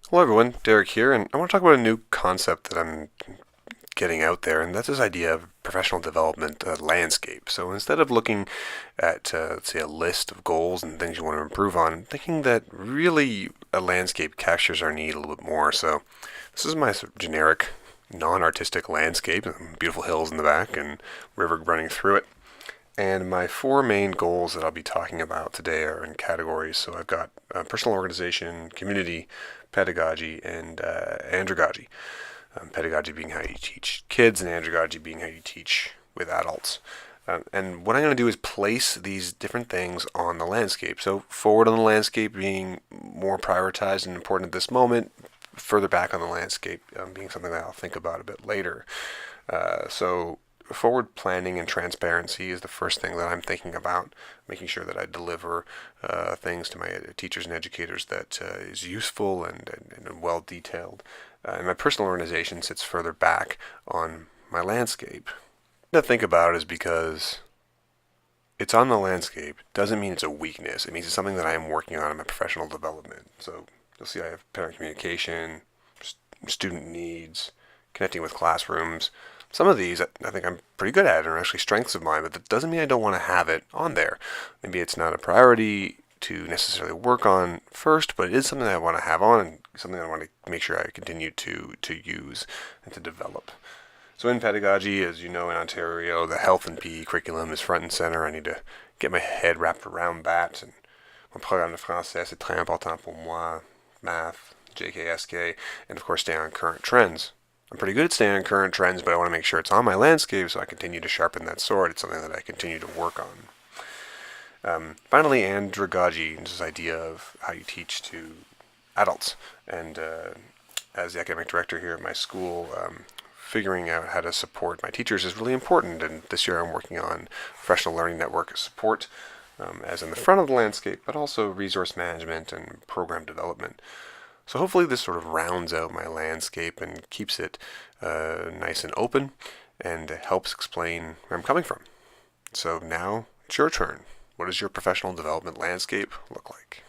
Hello everyone, Derek here, and I want to talk about a new concept that I'm getting out there, and that's this idea of professional development landscape. So instead of looking at, let's say, a list of goals and things you want to improve on, I'm thinking that really a landscape captures our need a little bit more. So this is my sort of generic, non-artistic landscape, beautiful hills in the back and river running through it. And my four main goals that I'll be talking about today are in categories. So I've got personal organization, community, pedagogy, and andragogy. Pedagogy being how you teach kids, and andragogy being how you teach with adults. And what I'm going to do is place these different things on the landscape. So forward on the landscape being more prioritized and important at this moment, further back on the landscape being something that I'll think about a bit later. So forward planning and transparency is the first thing that I'm thinking about, making sure that I deliver things to my teachers and educators that is useful and well detailed. And my personal organization sits further back on my landscape. To think about it is because it's on the landscape doesn't mean it's a weakness. It means it's something that I am working on in my professional development. So you'll see I have parent communication, student needs, connecting with classrooms. Some of these I think I'm pretty good at and are actually strengths of mine, but that doesn't mean I don't want to have it on there. Maybe it's not a priority to necessarily work on first, but it is something that I want to have on and something I want to make sure I continue to use and to develop. So in pedagogy, as you know, in Ontario, the health and PE curriculum is front and center. I need to get my head wrapped around that. And mon programme de français, c'est très important pour moi. Math, JKSK, and of course stay on current trends. I'm pretty good at staying on current trends, but I want to make sure it's on my landscape so I continue to sharpen that sword. It's something that I continue to work on. Finally, andragogy, this idea of how you teach to adults. And as the academic director here at my school, figuring out how to support my teachers is really important. And this year I'm working on professional learning network support, as in the front of the landscape, but also resource management and program development. So hopefully this sort of rounds out my landscape and keeps it nice and open and helps explain where I'm coming from. So now it's your turn. What does your professional development landscape look like?